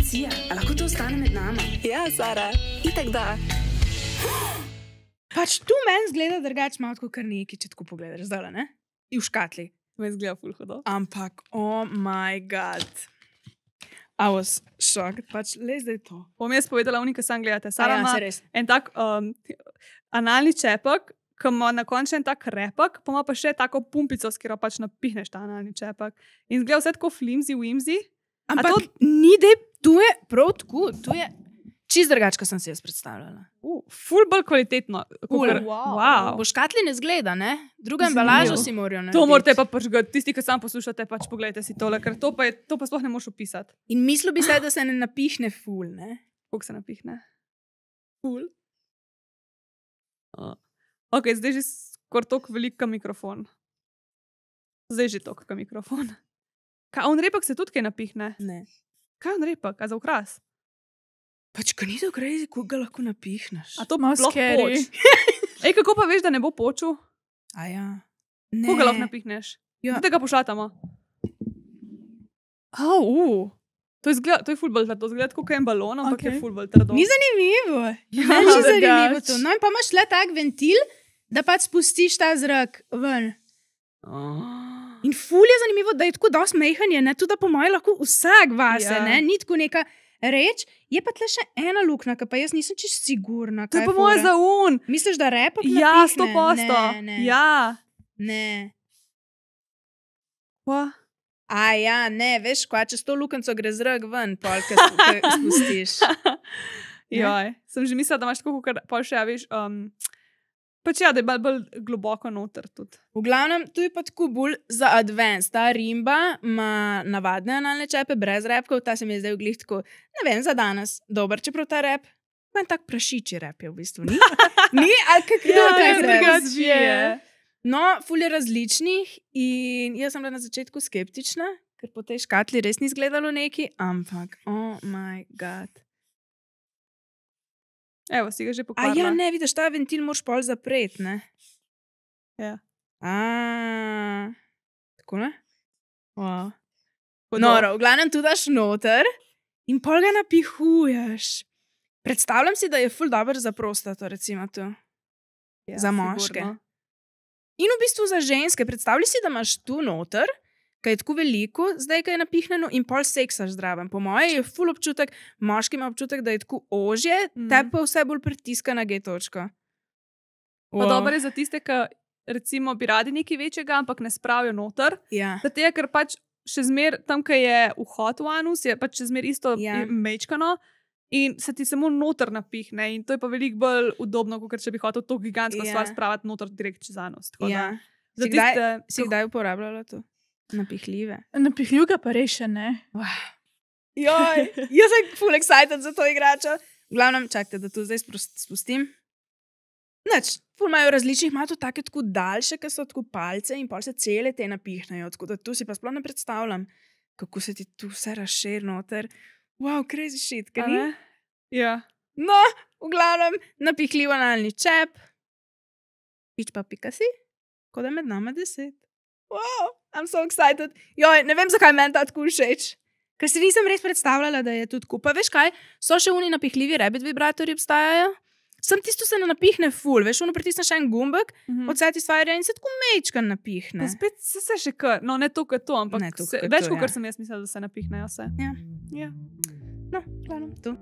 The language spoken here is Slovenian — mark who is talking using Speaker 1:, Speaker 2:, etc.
Speaker 1: Lucija, a lahko to ostane med nama?
Speaker 2: Ja, Sara, itak da.
Speaker 3: Pač tu meni zgleda drugače malo kot kar neki, če tako pogledaš zdaj, ne? I v škatli.
Speaker 2: Me zgleda ful hudo.
Speaker 3: Ampak, oh my god. I was shocked. Pač, le zdaj to.
Speaker 2: Bom jaz povedala, unika sam gledate. Sara ima
Speaker 3: se res.
Speaker 2: en tak analni čepek, ki ima na koncu en tak repek, pa ima pa še tako pumpico, s katero pač napihneš ta analni čepek. In zgleda vse tako flimsy-wimsy.
Speaker 3: Ampak ni dej, tu je prav tako, tu je čist drugače, kot sem si jaz predstavljala.
Speaker 2: Ful bolj kvalitetno.
Speaker 3: Ful.
Speaker 2: Wow.
Speaker 3: Bo škatli ne zgleda, ne? Druga embalaža si morajo narediti.
Speaker 2: To morate pa pažgati. Tisti, ki sam poslušate, pač pogledajte si tole, ker to pa sploh ne moš opisati.
Speaker 3: In mislil bi se, da se ne napihne ful, ne?
Speaker 2: Koliko se napihne? Ful. Ok, zdaj že skoraj toliko velika mikrofon. Zdaj že toliko mikrofon. Kaj, on repek se tudi kaj napihne?
Speaker 3: Ne.
Speaker 2: Kaj on repek? A za ukras?
Speaker 3: Pač, ko ni to crazy, ko ga lahko napihneš.
Speaker 2: A to
Speaker 4: Malo
Speaker 2: sploh
Speaker 4: scary.
Speaker 2: poč? Ej, kako pa veš, da ne bo počul?
Speaker 3: A ja.
Speaker 2: Koga lahko napihneš?
Speaker 3: Ja.
Speaker 2: Da ga pošatamo. To je ful bolj trdo. Zgleda kot en balon, ampak je ful bolj trdo.
Speaker 3: Ni zanimivo.
Speaker 4: Ja,
Speaker 3: Meni je zanimivo
Speaker 4: drugače.
Speaker 3: to. No in pa imaš le tak ventil, da pač spustiš ta zrak ven. In ful je zanimivo, da je tako dosti mejhan je, ne? Tudi da po moje lahko vsak vase,
Speaker 2: Ja.
Speaker 3: ne? Ni tako neka reč. Je pa tle še ena luknja, ki pa jaz nisem čisto sigurna.
Speaker 2: To je
Speaker 3: kaj
Speaker 2: po moje
Speaker 3: fora.
Speaker 2: za un.
Speaker 3: Misliš, da repek
Speaker 2: Ja,
Speaker 3: napihne?
Speaker 2: 100%.
Speaker 3: Ne.
Speaker 2: Ja.
Speaker 3: Ne.
Speaker 2: Kva?
Speaker 3: A ja, ne, veš, kva, čez to luknjo gre zrak ven, pol, ki spustiš.
Speaker 2: Joj, sem že mislila, da imaš tako, kot pa še, ja, veš, pač ja, da je bolj globoko noter tudi.
Speaker 3: V glavnem, tu je pa tako bolj za advanced. Ta rimba ima navadne analne čepe, brez repkov, ta se mi je zdaj uglih tako, ne vem, za danes. Dober, čeprav ta rep, manj tak prašiči rep je v bistvu, ni? Ni? Ali kako
Speaker 2: Ja,
Speaker 3: tak rep?
Speaker 2: drugače je.
Speaker 3: No, ful je različnih in jaz sem bila na začetku skeptična, ker po tej škatli res ni izgledalo neki, ampak, oh my god.
Speaker 2: Evo, si ga že
Speaker 3: A
Speaker 2: pokvarila.
Speaker 3: ja, ne, vidiš, ta ventil moraš pol zapreti, ne?
Speaker 2: Ja.
Speaker 3: Tako ne? Wow.
Speaker 2: Hudo.
Speaker 3: Noro, v glavnem tu daš noter in pol ga napihuješ. Predstavljam si, da je ful dober za prostato, recimo tu.
Speaker 2: Ja,
Speaker 3: za moške.
Speaker 2: sigurno.
Speaker 3: In v bistvu za ženske. Predstavljaj si, da imaš tu noter, kaj je tako veliko, zdaj, kaj je napihnjeno in pol seksaš zdraven. Po moje je ful občutek, moški ima občutek, da je tako ožje, te pa vse bolj pritiska na G-točko.
Speaker 2: Pa dobro je za tiste, ki recimo bi radi nekaj večjega, ampak ne spravijo noter.
Speaker 3: Ja.
Speaker 2: Zato je, ker pač še zmer tam, ki je vhod v anus, je pač še zmer isto
Speaker 3: Ja.
Speaker 2: mečkano in se ti samo noter napihne. In to je pa veliko bolj udobno, kot če bi hotel to gigantsko
Speaker 3: Ja.
Speaker 2: stvar spraviti noter direkt čez anus. Tako da,
Speaker 3: Ja.
Speaker 2: za
Speaker 3: Si kdaj,
Speaker 2: tiste,
Speaker 3: si kdaj uporabljala to? Napihljive.
Speaker 4: Napihljivka pa res še ne.
Speaker 3: Joj, jaz sem full excited za to igračo. V glavnem, čakajte, da to zdaj spustim. Nič, ful imajo različnih, imajo to take tako daljše, ki so tako palce in pol se cele te napihnejo. Tako da tu si pa sploh ne predstavljam, kako se ti tu vse razširi noter. Wow, crazy shit,
Speaker 2: a
Speaker 3: kaj ni?
Speaker 2: ne? Ja.
Speaker 3: No, v glavnem, napihljiv analni čep. Pič pa pika si, kot da je med nama 10. Wow, I'm so excited. Joj, ne vem, zakaj meni ta tako všeč. Ker si nisem res predstavljala, da je to tako. Pa veš kaj, so še oni napihljivi rabbit vibratorji obstajajo. Sem tisto se ne napihne ful, veš, ono pritisneš en gumbek od Satisfyerja in se tako mečkan napihne.
Speaker 2: Pa spet se še kar, no ne to, kot to, ampak
Speaker 3: Ne toliko
Speaker 2: se,
Speaker 3: kot
Speaker 2: več
Speaker 3: to,
Speaker 2: kot
Speaker 3: ja.
Speaker 2: sem jaz mislila, da se napihnejo vse.
Speaker 3: Ja.
Speaker 2: Ja.
Speaker 3: No, glavno, to.